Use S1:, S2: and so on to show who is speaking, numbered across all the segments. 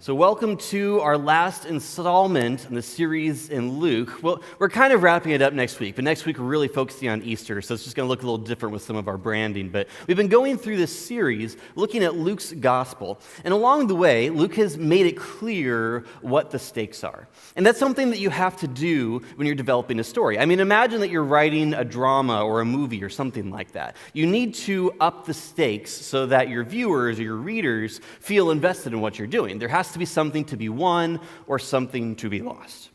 S1: So welcome to our last installment in the series in Luke. Well, we're kind of wrapping it up next week, but next week we're really focusing on Easter, so it's just going to look a little different with some of our branding. But we've been going through this series looking at Luke's gospel, and along the way, Luke has made it clear what the stakes are. And that's something that you have to do when you're developing a story. I mean, imagine that you're writing a drama or a movie or something like that. You need to up the stakes so that your viewers or your readers feel invested in what you're doing. There has to be something to be won or something to be lost.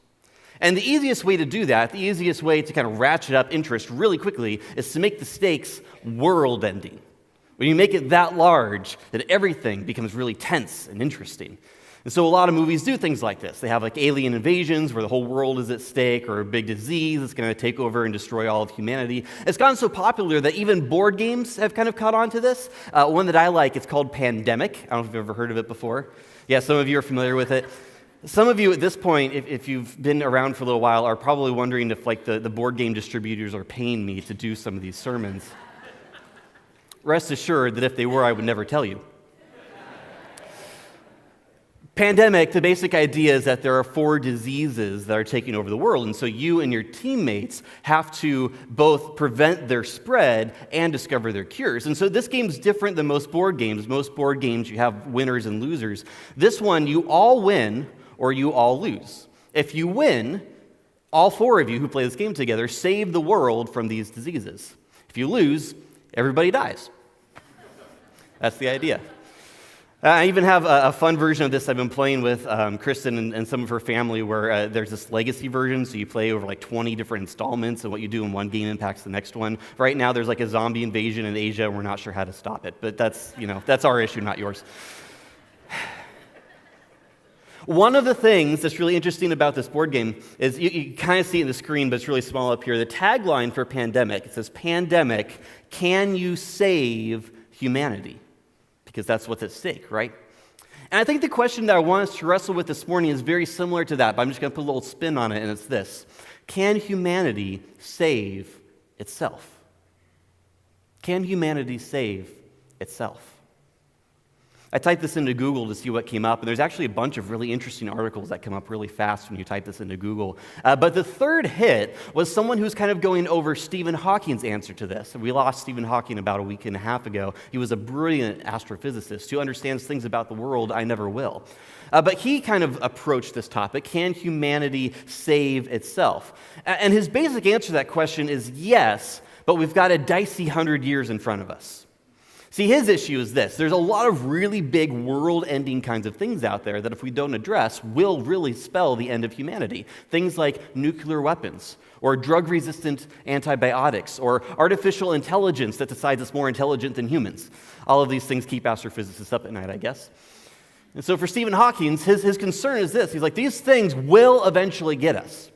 S1: And the easiest way to do that, the easiest way to kind of ratchet up interest really quickly is to make the stakes world-ending. When you make it that large, that everything becomes really tense and interesting. And so a lot of movies do things like this. They have like alien invasions where the whole world is at stake, or a big disease that's going to take over and destroy all of humanity. It's gotten so popular that even board games have kind of caught on to this. One that I like, it's called Pandemic. I don't know if you've ever heard of it before. Yeah, some of you are familiar with it. Some of you at this point, if you've been around for a little while, are probably wondering if like the board game distributors are paying me to do some of these sermons. Rest assured that if they were, I would never tell you. Pandemic, the basic idea is that there are 4 diseases that are taking over the world, and so you and your teammates have to both prevent their spread and discover their cures. And so this game's different than most board games. Most board games, you have winners and losers. This one, you all win or you all lose. If you win, all 4 of you who play this game together save the world from these diseases. If you lose, everybody dies. That's the idea. I even have a fun version of this I've been playing with Kristen and some of her family where there's this legacy version, so you play over like 20 different installments, and what you do in one game impacts the next one. Right now there's like a zombie invasion in Asia, and we're not sure how to stop it, but that's our issue, not yours. One of the things that's really interesting about this board game is you kind of see it in the screen, but it's really small up here. The tagline for Pandemic, it says, "Pandemic, can you save humanity?" Because that's what's at stake, right? And I think the question that I want us to wrestle with this morning is very similar to that, but I'm just going to put a little spin on it, and it's this. Can humanity save itself? Can humanity save itself? I typed this into Google to see what came up, and there's actually a bunch of really interesting articles that come up really fast when you type this into Google. But the third hit was someone who's kind of going over Stephen Hawking's answer to this. We lost Stephen Hawking about a week and a half ago. He was a brilliant astrophysicist who understands things about the world I never will. But he kind of approached this topic, can humanity save itself? And his basic answer to that question is yes, but we've got a dicey 100 years in front of us. See, his issue is this. There's a lot of really big world-ending kinds of things out there that if we don't address will really spell the end of humanity. Things like nuclear weapons, or drug-resistant antibiotics, or artificial intelligence that decides it's more intelligent than humans. All of these things keep astrophysicists up at night, I guess. And so for Stephen Hawking, his concern is this. He's like, these things will eventually get us.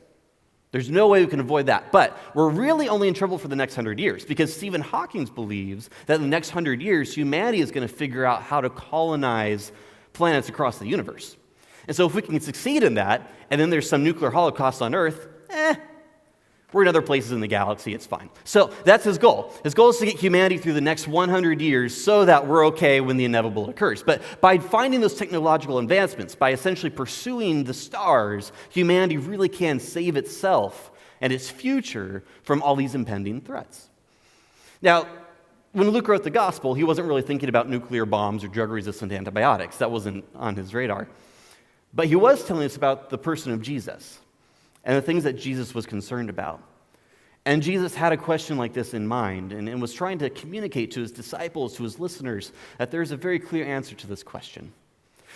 S1: There's no way we can avoid that. But we're really only in trouble for the next 100 years because Stephen Hawking believes that in the next 100 years, humanity is going to figure out how to colonize planets across the universe. And so if we can succeed in that, and then there's some nuclear holocaust on Earth, we're in other places in the galaxy, it's fine. So that's his goal. His goal is to get humanity through the next 100 years so that we're okay when the inevitable occurs. But by finding those technological advancements, by essentially pursuing the stars, humanity really can save itself and its future from all these impending threats. Now, when Luke wrote the gospel, he wasn't really thinking about nuclear bombs or drug-resistant antibiotics. That wasn't on his radar. But he was telling us about the person of Jesus and the things that Jesus was concerned about. And Jesus had a question like this in mind and was trying to communicate to his disciples, to his listeners, that there's a very clear answer to this question.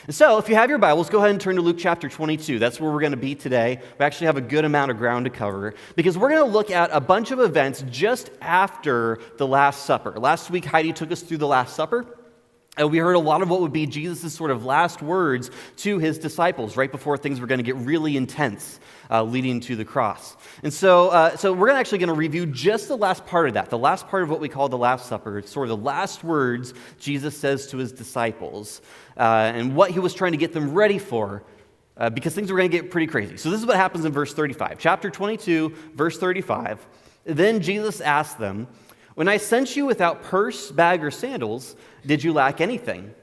S1: And so, if you have your Bibles, go ahead and turn to Luke chapter 22. That's where we're going to be today. We actually have a good amount of ground to cover because we're going to look at a bunch of events just after the Last Supper. Last week, Heidi took us through the Last Supper. And we heard a lot of what would be Jesus' sort of last words to his disciples right before things were going to get really intense, leading to the cross. And so we're actually going to review just the last part of that, the last part of what we call the Last Supper. It's sort of the last words Jesus says to his disciples and what he was trying to get them ready for because things were going to get pretty crazy. So this is what happens in verse 35. Chapter 22, verse 35. Then Jesus asked them, "When I sent you without purse, bag, or sandals, did you lack anything?"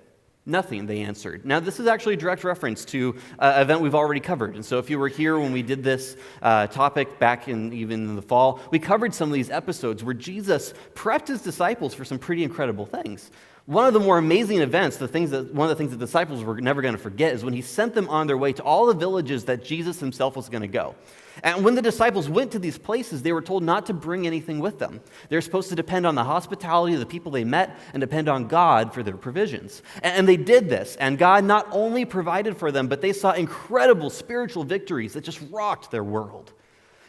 S1: Nothing, they answered. Now, this is actually a direct reference to an event we've already covered. And so if you were here when we did this topic back even in the fall, we covered some of these episodes where Jesus prepped his disciples for some pretty incredible things. One of the more amazing events, one of the things the disciples were never going to forget, is when he sent them on their way to all the villages that Jesus himself was going to go. And when the disciples went to these places, they were told not to bring anything with them. They're supposed to depend on the hospitality of the people they met and depend on God for their provisions. And they did this, and God not only provided for them, but they saw incredible spiritual victories that just rocked their world.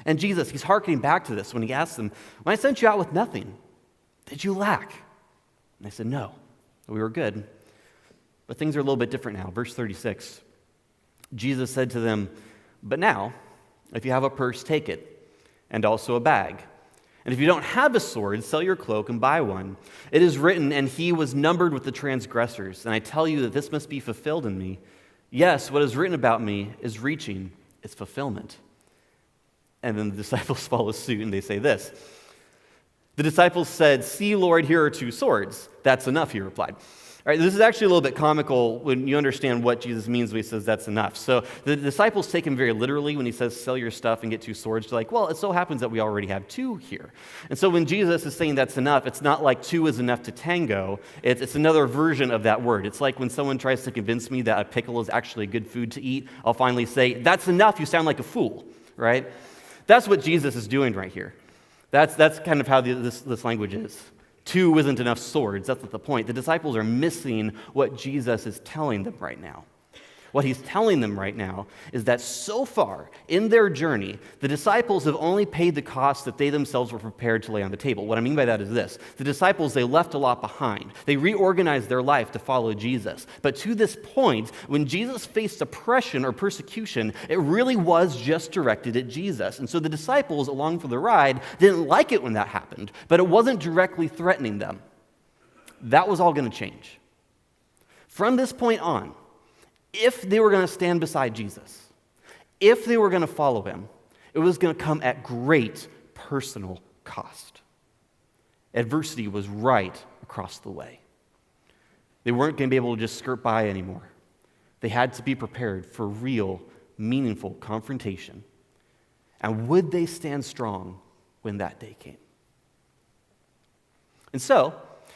S1: And Jesus, he's hearkening back to this when he asks them, when I sent you out with nothing, did you lack? And they said, no, we were good. But things are a little bit different now. Verse 36, Jesus said to them, but now, if you have a purse, take it, and also a bag. And if you don't have a sword, sell your cloak and buy one. It is written, and he was numbered with the transgressors. And I tell you that this must be fulfilled in me. Yes, what is written about me is reaching its fulfillment. And then the disciples follow suit, and they say this. The disciples said, see, Lord, here are 2 swords. That's enough, he replied. All right, this is actually a little bit comical when you understand what Jesus means when he says that's enough. So the disciples take him very literally when he says, sell your stuff and get 2 swords. They're like, well, it so happens that we already have 2 here. And so when Jesus is saying that's enough, it's not like 2 is enough to tango. It's another version of that word. It's like when someone tries to convince me that a pickle is actually good food to eat, I'll finally say, that's enough, you sound like a fool, right? That's what Jesus is doing right here. That's kind of how this language is. 2 isn't enough swords. That's not the point. The disciples are missing what Jesus is telling them right now. What he's telling them right now is that so far in their journey, the disciples have only paid the cost that they themselves were prepared to lay on the table. What I mean by that is this. The disciples, they left a lot behind. They reorganized their life to follow Jesus. But to this point, when Jesus faced oppression or persecution, it really was just directed at Jesus. And so the disciples, along for the ride, didn't like it when that happened, but it wasn't directly threatening them. That was all going to change. From this point on, if they were going to stand beside Jesus, if they were going to follow him, it was going to come at great personal cost. Adversity was right across the way. They weren't going to be able to just skirt by anymore. They had to be prepared for real, meaningful confrontation. And would they stand strong when that day came? And so,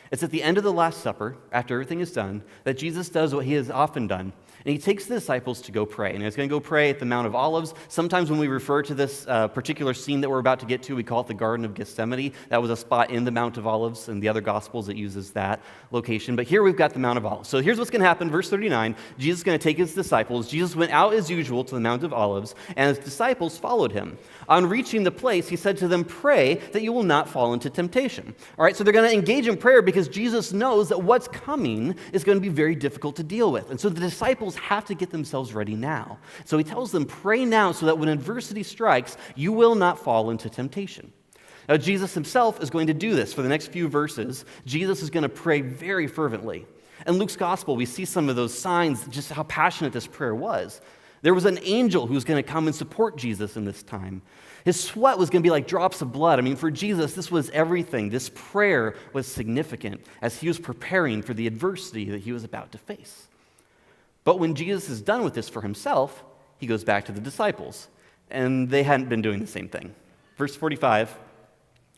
S1: it's at the end of the Last Supper, after everything is done, that Jesus does what he has often done. And he takes the disciples to go pray. And he's going to go pray at the Mount of Olives. Sometimes when we refer to this particular scene that we're about to get to, we call it the Garden of Gethsemane. That was a spot in the Mount of Olives, and the other Gospels it uses that location. But here we've got the Mount of Olives. So here's what's going to happen. Verse 39, Jesus is going to take his disciples. Jesus went out as usual to the Mount of Olives, and his disciples followed him. On reaching the place, he said to them, pray that you will not fall into temptation. All right, so they're going to engage in prayer because Jesus knows that what's coming is going to be very difficult to deal with. And so the disciples have to get themselves ready now. So he tells them, pray now so that when adversity strikes, you will not fall into temptation. Now, Jesus himself is going to do this for the next few verses. Jesus is going to pray very fervently. In Luke's gospel, we see some of those signs, just how passionate this prayer was. There was an angel who was going to come and support Jesus in this time. His sweat was going to be like drops of blood. I mean, for Jesus, this was everything. This prayer was significant as he was preparing for the adversity that he was about to face. But when Jesus is done with this for himself, he goes back to the disciples, and they hadn't been doing the same thing. Verse 45,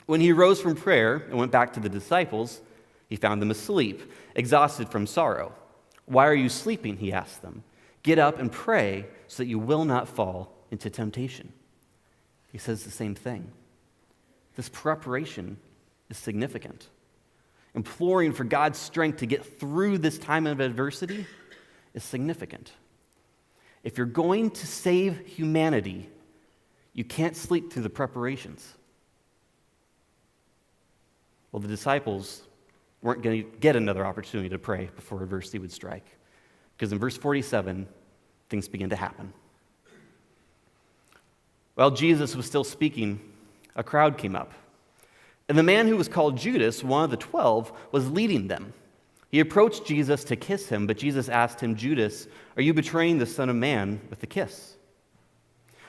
S1: when he rose from prayer and went back to the disciples, he found them asleep, exhausted from sorrow. Why are you sleeping, he asked them. Get up and pray so that you will not fall into temptation. He says the same thing. This preparation is significant. Imploring for God's strength to get through this time of adversity is significant. If you're going to save humanity, you can't sleep through the preparations. Well, the disciples weren't going to get another opportunity to pray before adversity would strike. Because in verse 47, things begin to happen. While Jesus was still speaking, a crowd came up. And the man who was called Judas, one of the 12, was leading them. He approached Jesus to kiss him, but Jesus asked him, Judas, are you betraying the Son of Man with a kiss?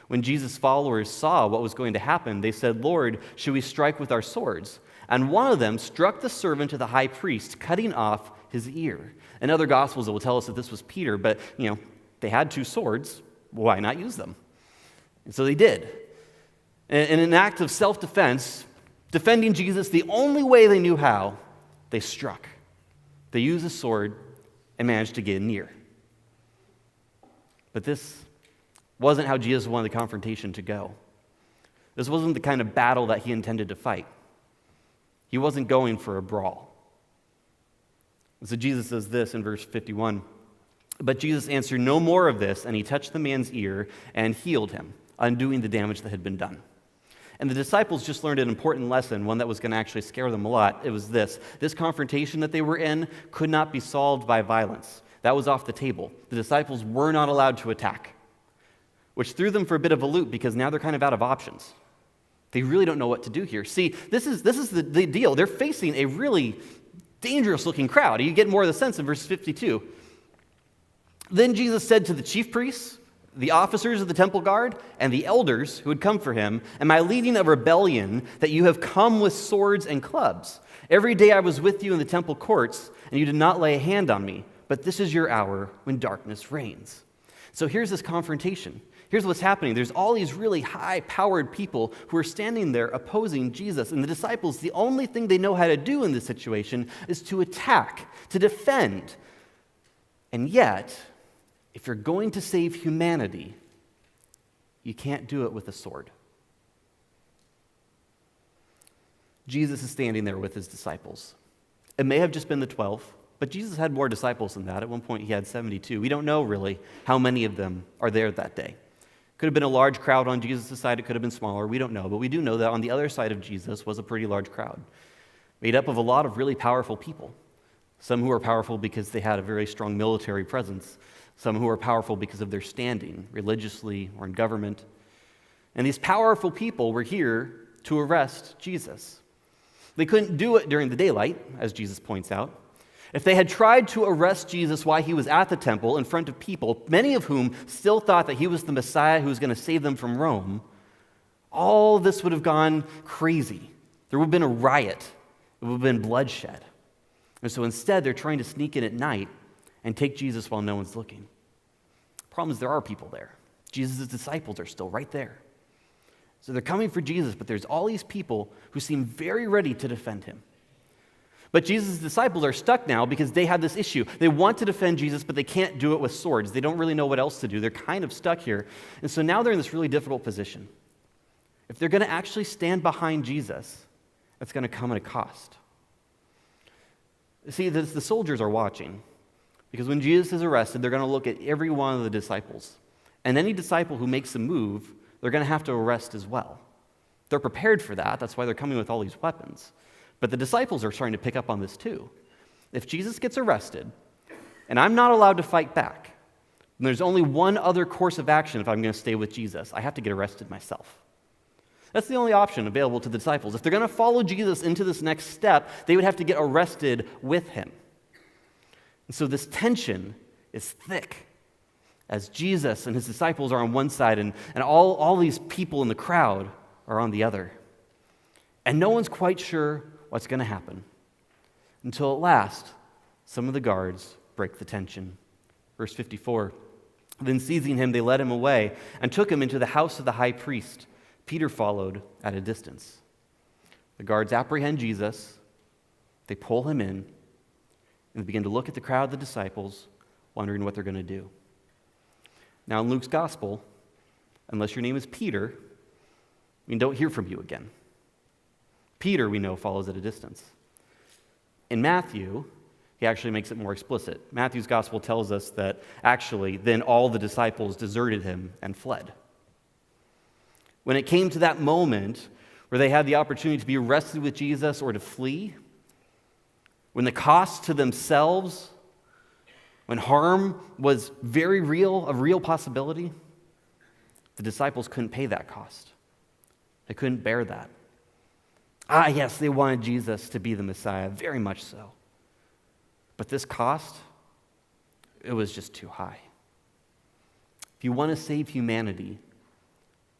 S1: When Jesus' followers saw what was going to happen, they said, Lord, should we strike with our swords? And one of them struck the servant of the high priest, cutting off his ear. In other Gospels, it will tell us that this was Peter, but, they had two swords. Why not use them? And so they did. In an act of self-defense, defending Jesus the only way they knew how, they struck. They used a sword and managed to get near. But this wasn't how Jesus wanted the confrontation to go. This wasn't the kind of battle that he intended to fight. He wasn't going for a brawl. And so Jesus says this in verse 51. But Jesus answered no more of this, and he touched the man's ear and healed him, undoing the damage that had been done. And the disciples just learned an important lesson, one that was going to actually scare them a lot. It was this. This confrontation that they were in could not be solved by violence. That was off the table. The disciples were not allowed to attack, which threw them for a bit of a loop because now they're kind of out of options. They really don't know what to do here. See, this is the deal. They're facing a really dangerous-looking crowd. You get more of the sense in verse 52. Then Jesus said to the chief priests, the officers of the temple guard, and the elders who had come for him, "Am I leading a rebellion that you have come with swords and clubs? Every day I was with you in the temple courts, and you did not lay a hand on me. But this is your hour when darkness reigns." So here's this confrontation. Here's what's happening. There's all these really high-powered people who are standing there opposing Jesus. And the disciples, the only thing they know how to do in this situation is to attack, to defend. And yet, if you're going to save humanity, you can't do it with a sword. Jesus is standing there with his disciples. It may have just been the 12, but Jesus had more disciples than that. At one point, he had 72. We don't know really how many of them are there that day. Could have been a large crowd on Jesus' side. It could have been smaller. We don't know. But we do know that on the other side of Jesus was a pretty large crowd, made up of a lot of really powerful people. Some who were powerful because they had a very strong military presence. Some who were powerful because of their standing, religiously or in government. And these powerful people were here to arrest Jesus. They couldn't do it during the daylight, as Jesus points out. If they had tried to arrest Jesus while he was at the temple in front of people, many of whom still thought that he was the Messiah who was going to save them from Rome, all this would have gone crazy. There would have been a riot. It would have been bloodshed. And so instead, they're trying to sneak in at night and take Jesus while no one's looking. The problem is there are people there. Jesus' disciples are still right there. So they're coming for Jesus, but there's all these people who seem very ready to defend him. But Jesus' disciples are stuck now because they have this issue. They want to defend Jesus, but they can't do it with swords. They don't really know what else to do. They're kind of stuck here. And so now they're in this really difficult position. If they're going to actually stand behind Jesus, it's going to come at a cost. See, the soldiers are watching because when Jesus is arrested, they're going to look at every one of the disciples. And any disciple who makes a move, they're going to have to arrest as well. They're prepared for that. That's why they're coming with all these weapons. But the disciples are starting to pick up on this too. If Jesus gets arrested, and I'm not allowed to fight back, then there's only one other course of action if I'm going to stay with Jesus. I have to get arrested myself. That's the only option available to the disciples. If they're going to follow Jesus into this next step, they would have to get arrested with him. And so this tension is thick as Jesus and his disciples are on one side and all these people in the crowd are on the other. And no one's quite sure what's going to happen until at last some of the guards break the tension. Verse 54, then seizing him, they led him away and took him into the house of the high priest. Peter followed at a distance. The guards apprehend Jesus, they pull him in, and they begin to look at the crowd of the disciples, wondering what they're going to do. Now in Luke's gospel, unless your name is Peter, we don't hear from you again. Peter, we know, follows at a distance. In Matthew, he actually makes it more explicit. Matthew's gospel tells us that actually then all the disciples deserted him and fled. When it came to that moment where they had the opportunity to be arrested with Jesus or to flee, when the cost to themselves, when harm was very real, a real possibility, the disciples couldn't pay that cost. They couldn't bear that. Yes, they wanted Jesus to be the Messiah, very much so. But this cost, it was just too high. If you want to save humanity,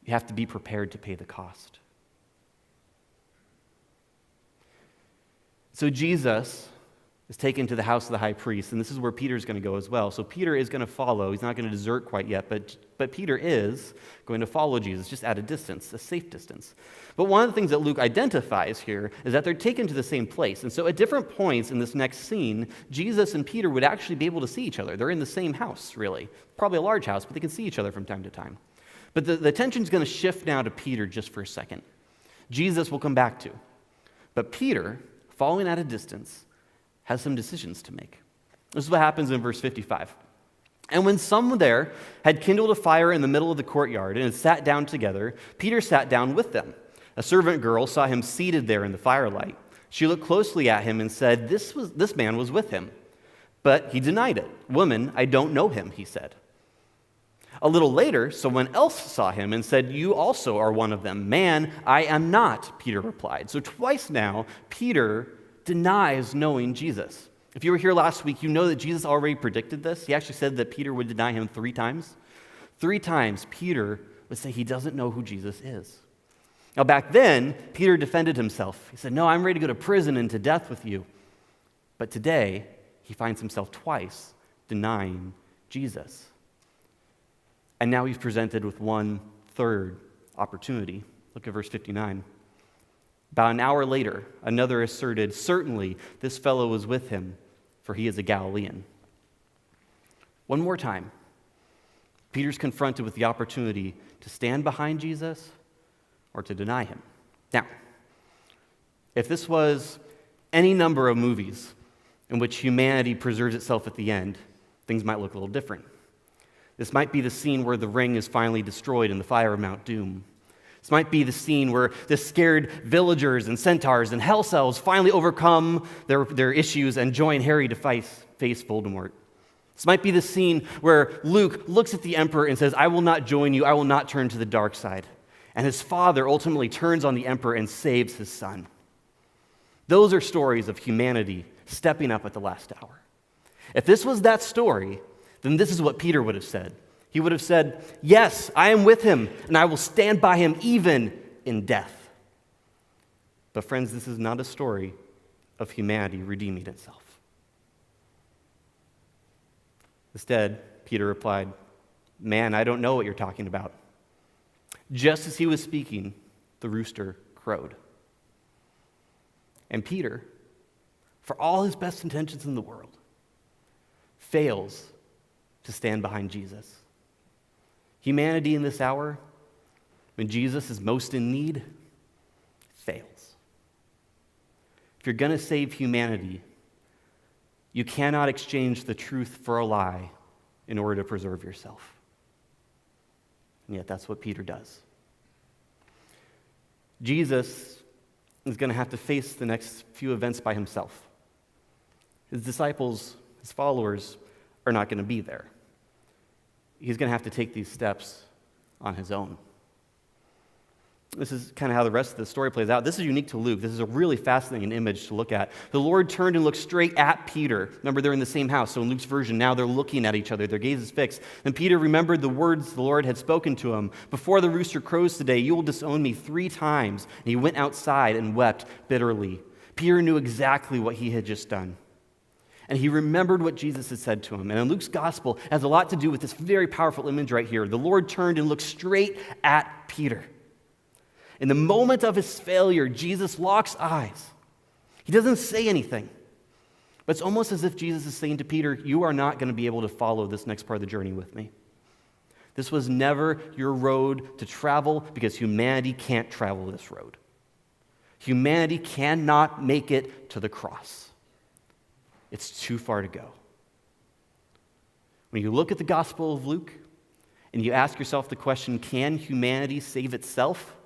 S1: you have to be prepared to pay the cost. So Jesus is taken to the house of the high priest, and this is where Peter's going to go as well. So Peter is going to follow. He's not going to desert quite yet, but Peter is going to follow Jesus, just at a distance, a safe distance. But one of the things that Luke identifies here is that they're taken to the same place. And so at different points in this next scene, Jesus and Peter would actually be able to see each other. They're in the same house, really. Probably a large house, but they can see each other from time to time. But the attention's going to shift now to Peter just for a second. Jesus will come back to. But Peter, following at a distance, has some decisions to make. This is what happens in verse 55. And when some there had kindled a fire in the middle of the courtyard and had sat down together, Peter sat down with them. A servant girl saw him seated there in the firelight. She looked closely at him and said, This man was with him. But he denied it. Woman, I don't know him, he said. A little later, someone else saw him and said, You also are one of them. Man, I am not, Peter replied. So twice now, Peter denies knowing Jesus. If you were here last week, you know that Jesus already predicted this. He actually said that Peter would deny him 3 times. 3 times, Peter would say he doesn't know who Jesus is. Now, back then, Peter defended himself. He said, No, I'm ready to go to prison and to death with you. But today, he finds himself twice denying Jesus. And now he's presented with one third opportunity. Look at verse 59. About an hour later, another asserted, Certainly this fellow was with him, for he is a Galilean. One more time, Peter's confronted with the opportunity to stand behind Jesus or to deny him. Now, if this was any number of movies in which humanity preserves itself at the end, things might look a little different. This might be the scene where the ring is finally destroyed in the fire of Mount Doom. This might be the scene where the scared villagers and centaurs and hell cells finally overcome their issues and join Harry to face Voldemort. This might be the scene where Luke looks at the emperor and says, I will not join you, I will not turn to the dark side. And his father ultimately turns on the emperor and saves his son. Those are stories of humanity stepping up at the last hour. If this was that story, then this is what Peter would have said. He would have said, Yes, I am with him, and I will stand by him even in death. But friends, this is not a story of humanity redeeming itself. Instead, Peter replied, Man, I don't know what you're talking about. Just as he was speaking, the rooster crowed. And Peter, for all his best intentions in the world, fails to stand behind Jesus. Humanity in this hour, when Jesus is most in need, fails. If you're going to save humanity, you cannot exchange the truth for a lie in order to preserve yourself. And yet that's what Peter does. Jesus is going to have to face the next few events by himself. His disciples, his followers, are not going to be there. He's going to have to take these steps on his own. This is kind of how the rest of the story plays out. This is unique to Luke. This is a really fascinating image to look at. The Lord turned and looked straight at Peter. Remember, they're in the same house. So in Luke's version, now they're looking at each other. Their gaze is fixed. And Peter remembered the words the Lord had spoken to him. Before the rooster crows today, you will disown me 3 times. And he went outside and wept bitterly. Peter knew exactly what he had just done. And he remembered what Jesus had said to him. And in Luke's gospel, it has a lot to do with this very powerful image right here. The Lord turned and looked straight at Peter. In the moment of his failure, Jesus locks eyes. He doesn't say anything. But it's almost as if Jesus is saying to Peter, you are not going to be able to follow this next part of the journey with me. This was never your road to travel because humanity can't travel this road. Humanity cannot make it to the cross. It's too far to go. When you look at the Gospel of Luke and you ask yourself the question, can humanity save itself?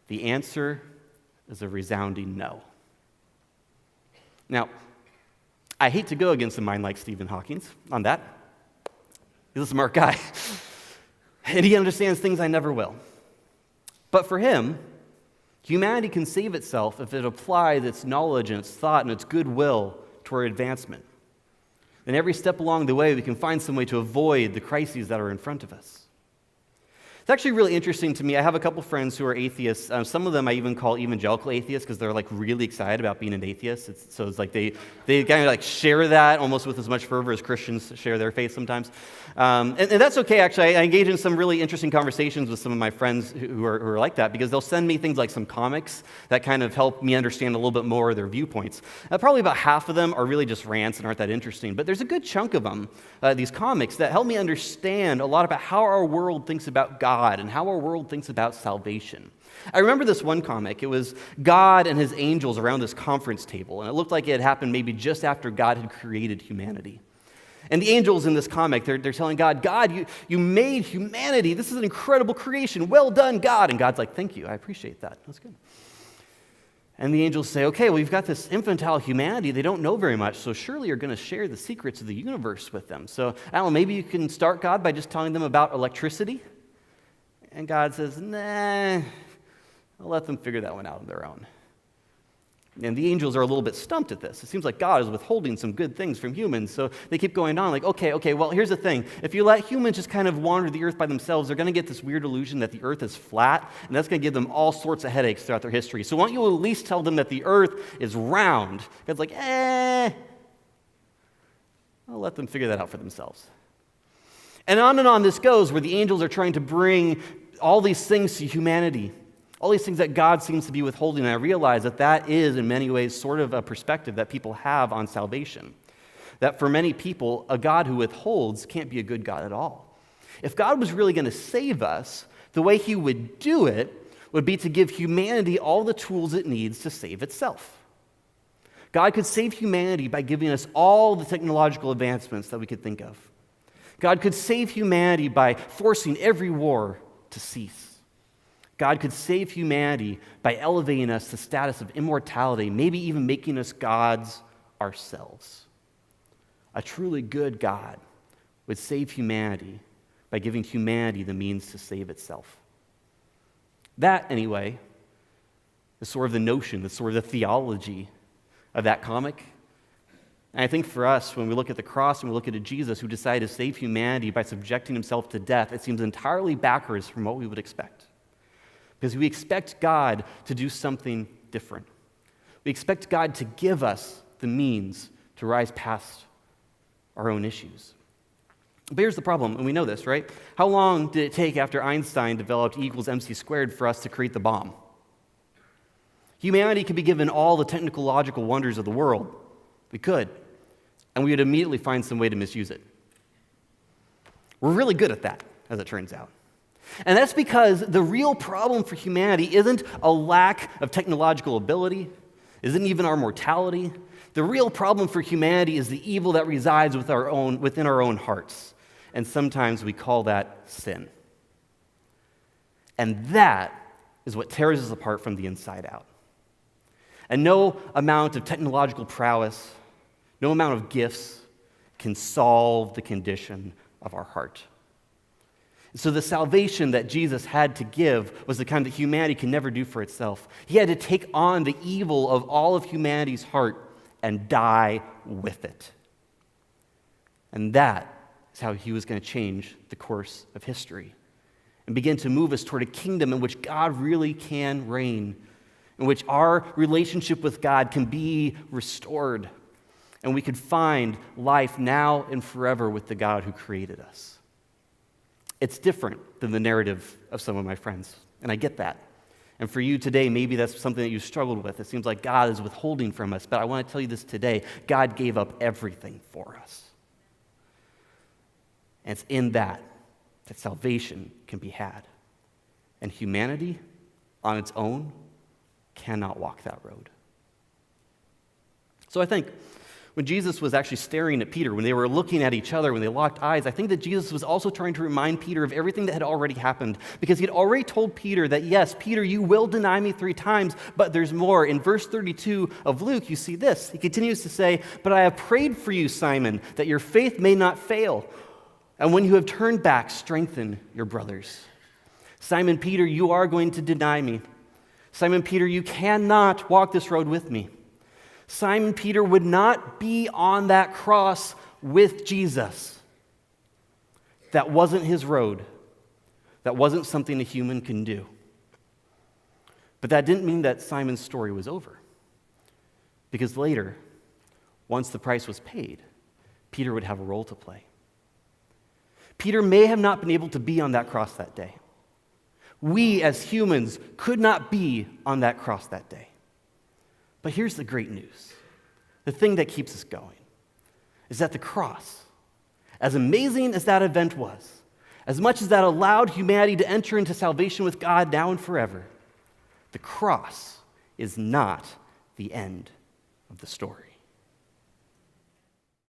S1: The answer is a resounding no. Now, I hate to go against a mind like Stephen Hawking's on that. He's a smart guy. And he understands things I never will. But for him, humanity can save itself if it applies its knowledge and its thought and its goodwill toward advancement. And every step along the way, we can find some way to avoid the crises that are in front of us. It's actually really interesting to me. I have a couple friends who are atheists. Some of them I even call evangelical atheists because they're like really excited about being an atheist. It's like they kind of like share that almost with as much fervor as Christians share their faith sometimes. And that's okay, actually. I engage in some really interesting conversations with some of my friends who are like that because they'll send me things like some comics that kind of help me understand a little bit more of their viewpoints. Probably about half of them are really just rants and aren't that interesting, but there's a good chunk of them, these comics, that help me understand a lot about how our world thinks about God and how our world thinks about salvation. I remember this one comic. It was God and his angels around this conference table, and it looked like it had happened maybe just after God had created humanity. And the angels in this comic, they're telling God, God, you made humanity. This is an incredible creation. Well done, God. And God's like, thank you. I appreciate that. That's good. And the angels say, okay, well, you've got this infantile humanity. They don't know very much, so surely you're going to share the secrets of the universe with them. So, I don't know, maybe you can start, God, by just telling them about electricity. And God says, nah, I'll let them figure that one out on their own. And the angels are a little bit stumped at this. It seems like God is withholding some good things from humans, so they keep going on like, okay, well, here's the thing. If you let humans just kind of wander the earth by themselves, they're going to get this weird illusion that the earth is flat, and that's going to give them all sorts of headaches throughout their history. So why don't you at least tell them that the earth is round? God's like, I'll let them figure that out for themselves. And on this goes, where the angels are trying to bring all these things to humanity, all these things that God seems to be withholding. And I realize that is, in many ways, sort of a perspective that people have on salvation. That for many people, a God who withholds can't be a good God at all. If God was really going to save us, the way he would do it would be to give humanity all the tools it needs to save itself. God could save humanity by giving us all the technological advancements that we could think of. God could save humanity by forcing every war to cease. God could save humanity by elevating us to the status of immortality, maybe even making us gods ourselves. A truly good God would save humanity by giving humanity the means to save itself. That, anyway, is sort of the notion, the sort of the theology of that comic. And I think for us, when we look at the cross and we look at a Jesus who decided to save humanity by subjecting himself to death, it seems entirely backwards from what we would expect. Because we expect God to do something different. We expect God to give us the means to rise past our own issues. But here's the problem, and we know this, right? How long did it take after Einstein developed E equals MC squared for us to create the bomb? Humanity could be given all the technical, logical wonders of the world. We could. And we would immediately find some way to misuse it. We're really good at that, as it turns out. And that's because the real problem for humanity isn't a lack of technological ability, isn't even our mortality. The real problem for humanity is the evil that resides within our own hearts. And sometimes we call that sin. And that is what tears us apart from the inside out. And no amount of technological prowess, no amount of gifts can solve the condition of our heart. So the salvation that Jesus had to give was the kind that humanity can never do for itself. He had to take on the evil of all of humanity's heart and die with it. And that is how he was going to change the course of history and begin to move us toward a kingdom in which God really can reign, in which our relationship with God can be restored, and we could find life now and forever with the God who created us. It's different than the narrative of some of my friends, and I get that. And for you today, maybe that's something that you struggled with. It seems like God is withholding from us, but I want to tell you this today. God gave up everything for us. And it's in that salvation can be had. And humanity, on its own, cannot walk that road. So I think when Jesus was actually staring at Peter, when they were looking at each other, when they locked eyes, I think that Jesus was also trying to remind Peter of everything that had already happened. Because he'd already told Peter that, yes, Peter, you will deny me 3 times, but there's more. In verse 32 of Luke, you see this. He continues to say, but I have prayed for you, Simon, that your faith may not fail. And when you have turned back, strengthen your brothers. Simon Peter, you are going to deny me. Simon Peter, you cannot walk this road with me. Simon Peter would not be on that cross with Jesus. That wasn't his road. That wasn't something a human can do. But that didn't mean that Simon's story was over. Because later, once the price was paid, Peter would have a role to play. Peter may have not been able to be on that cross that day. We as humans could not be on that cross that day. But here's the great news. The thing that keeps us going is that the cross, as amazing as that event was, as much as that allowed humanity to enter into salvation with God now and forever, the cross is not the end of the story.